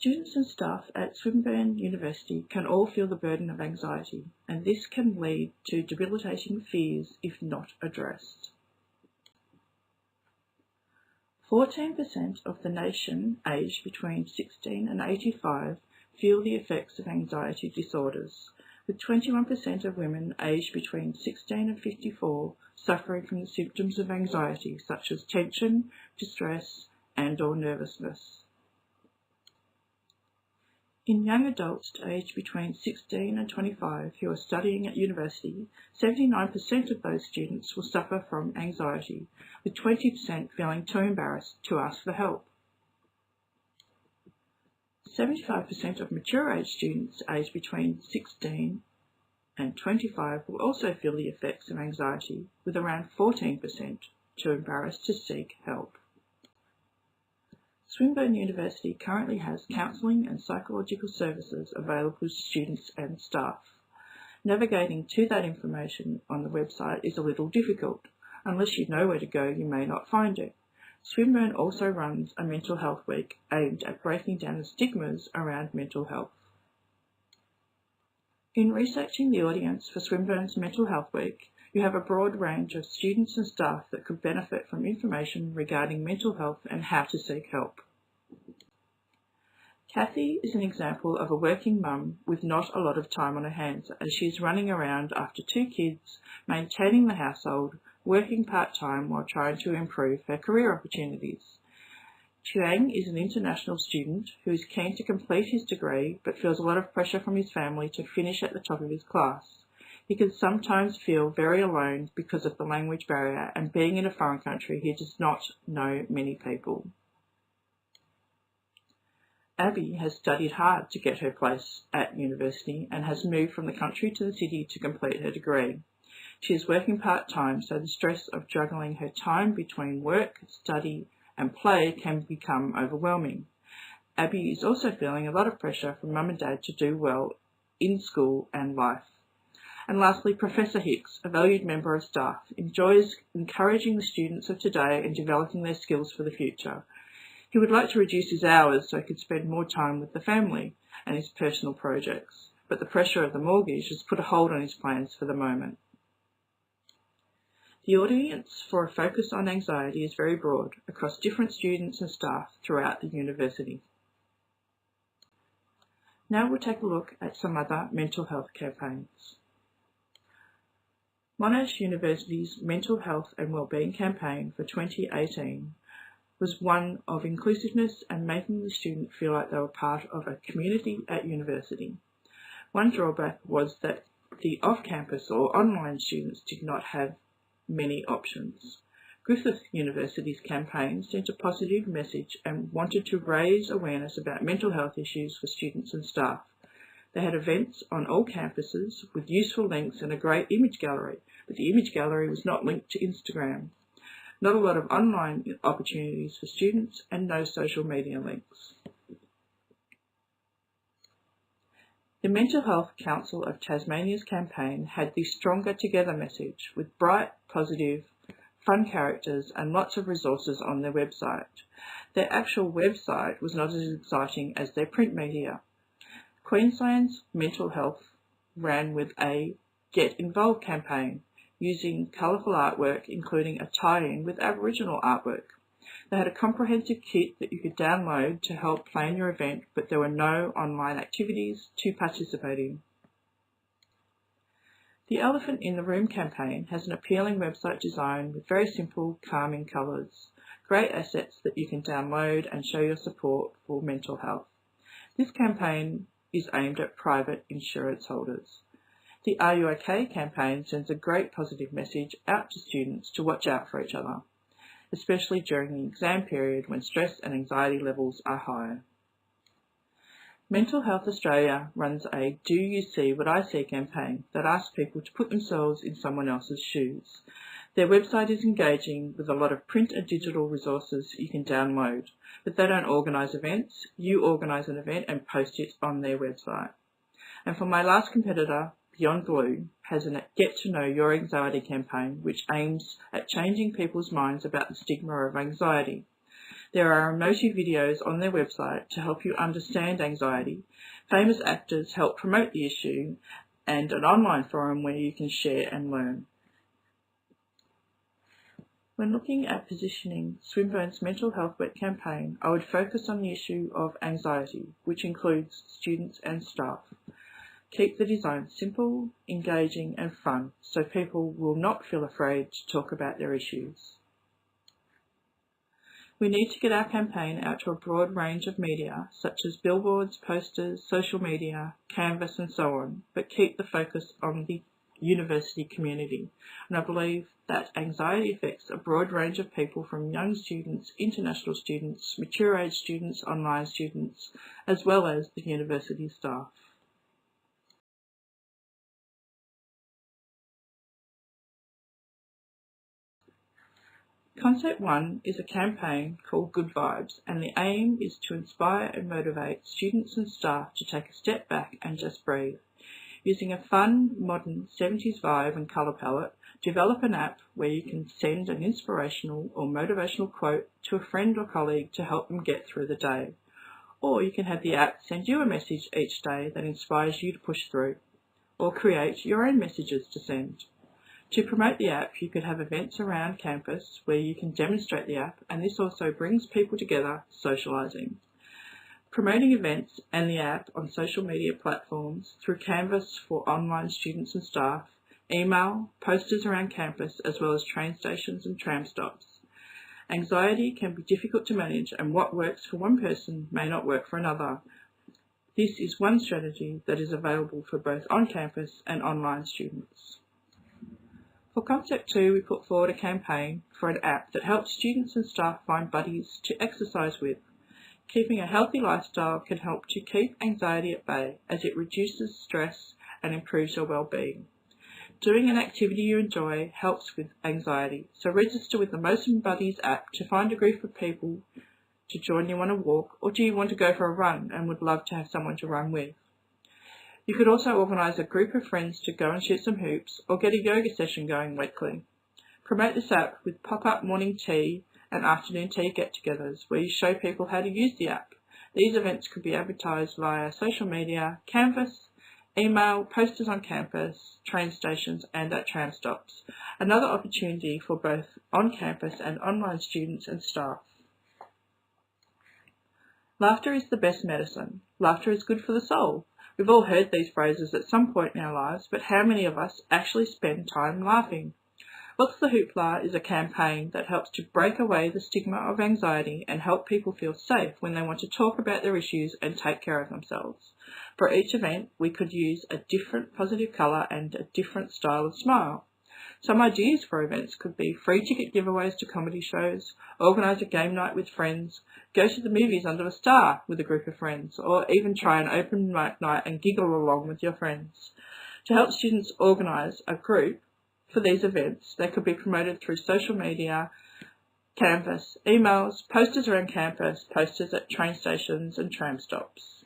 Students and staff at Swinburne University can all feel the burden of anxiety, and this can lead to debilitating fears if not addressed. 14% of the nation aged between 16 and 85 feel the effects of anxiety disorders, with 21% of women aged between 16 and 54 suffering from the symptoms of anxiety such as tension, distress, and/or nervousness. In young adults aged between 16 and 25 who are studying at university, 79% of those students will suffer from anxiety, with 20% feeling too embarrassed to ask for help. 75% of mature-age students aged between 16 and 25 will also feel the effects of anxiety, with around 14% too embarrassed to seek help. Swinburne University currently has counselling and psychological services available to students and staff. Navigating to that information on the website is a little difficult. Unless you know where to go, you may not find it. Swinburne also runs a mental health week aimed at breaking down the stigmas around mental health. In researching the audience for Swinburne's Mental Health Week, you have a broad range of students and staff that could benefit from information regarding mental health and how to seek help. Kathy is an example of a working mum with not a lot of time on her hands, as she is running around after 2 kids, maintaining the household, working part-time while trying to improve her career opportunities. Chiang is an international student who is keen to complete his degree but feels a lot of pressure from his family to finish at the top of his class. He can sometimes feel very alone because of the language barrier, and being in a foreign country, he does not know many people. Abby has studied hard to get her place at university and has moved from the country to the city to complete her degree. She is working part-time, so the stress of juggling her time between work, study and play can become overwhelming. Abby is also feeling a lot of pressure from mum and dad to do well in school and life. And lastly, Professor Hicks, a valued member of staff, enjoys encouraging the students of today and developing their skills for the future. He would like to reduce his hours so he could spend more time with the family and his personal projects, but the pressure of the mortgage has put a hold on his plans for the moment. The audience for a focus on anxiety is very broad, across different students and staff throughout the university. Now we'll take a look at some other mental health campaigns. Monash University's Mental Health and Wellbeing campaign for 2018 was one of inclusiveness and making the student feel like they were part of a community at university. One drawback was that the off-campus or online students did not have many options. Griffith University's campaign sent a positive message and wanted to raise awareness about mental health issues for students and staff. They had events on all campuses with useful links and a great image gallery, but the image gallery was not linked to Instagram. Not a lot of online opportunities for students and no social media links. The Mental Health Council of Tasmania's campaign had the Stronger Together message with bright, positive, fun characters and lots of resources on their website. Their actual website was not as exciting as their print media. Queensland's Mental Health ran with a Get Involved campaign, using colourful artwork including a tie-in with Aboriginal artwork. They had a comprehensive kit that you could download to help plan your event, but there were no online activities to participate in. The Elephant in the Room campaign has an appealing website design with very simple, calming colours, great assets that you can download and show your support for mental health. This campaign is aimed at private insurance holders. The Are You OK campaign sends a great positive message out to students to watch out for each other, especially during the exam period when stress and anxiety levels are high. Mental Health Australia runs a Do You See What I See campaign that asks people to put themselves in someone else's shoes. Their website is engaging with a lot of print and digital resources you can download, but they don't organise events. You organise an event and post it on their website. And for my last competitor, Beyond Blue has a Get to Know Your Anxiety campaign which aims at changing people's minds about the stigma of anxiety. There are emoji videos on their website to help you understand anxiety. Famous actors help promote the issue, and an online forum where you can share and learn. When looking at positioning Swinburne's mental health web campaign, I would focus on the issue of anxiety, which includes students and staff. Keep the design simple, engaging and fun so people will not feel afraid to talk about their issues. We need to get our campaign out to a broad range of media, such as billboards, posters, social media, Canvas and so on, but keep the focus on the university community. And I believe that anxiety affects a broad range of people, from young students, international students, mature age students, online students, as well as the university staff. Concept 1 is a campaign called Good Vibes, and the aim is to inspire and motivate students and staff to take a step back and just breathe. Using a fun, modern 70s vibe and colour palette, develop an app where you can send an inspirational or motivational quote to a friend or colleague to help them get through the day. Or you can have the app send you a message each day that inspires you to push through, or create your own messages to send. To promote the app, you could have events around campus where you can demonstrate the app, and this also brings people together, socialising. Promoting events and the app on social media platforms through Canvas for online students and staff, email, posters around campus, as well as train stations and tram stops. Anxiety can be difficult to manage, and what works for one person may not work for another. This is one strategy that is available for both on-campus and online students. For Concept 2, we put forward a campaign for an app that helps students and staff find buddies to exercise with. Keeping a healthy lifestyle can help to keep anxiety at bay, as it reduces stress and improves your well-being. Doing an activity you enjoy helps with anxiety, so register with the Motion Buddies app to find a group of people to join you on a walk, or do you want to go for a run and would love to have someone to run with? You could also organise a group of friends to go and shoot some hoops, or get a yoga session going weekly. Promote this app with pop-up morning tea and afternoon tea get-togethers where you show people how to use the app. These events could be advertised via social media, Canvas, email, posters on campus, train stations and at tram stops. Another opportunity for both on-campus and online students and staff. Laughter is the best medicine. Laughter is good for the soul. We've all heard these phrases at some point in our lives, but how many of us actually spend time laughing? What's the Hoopla is a campaign that helps to break away the stigma of anxiety and help people feel safe when they want to talk about their issues and take care of themselves. For each event, we could use a different positive colour and a different style of smile. Some ideas for events could be free ticket giveaways to comedy shows, organise a game night with friends, go to the movies under a star with a group of friends, or even try an open mic night and giggle along with your friends. To help students organise a group for these events, they could be promoted through social media, Canvas, emails, posters around campus, posters at train stations and tram stops.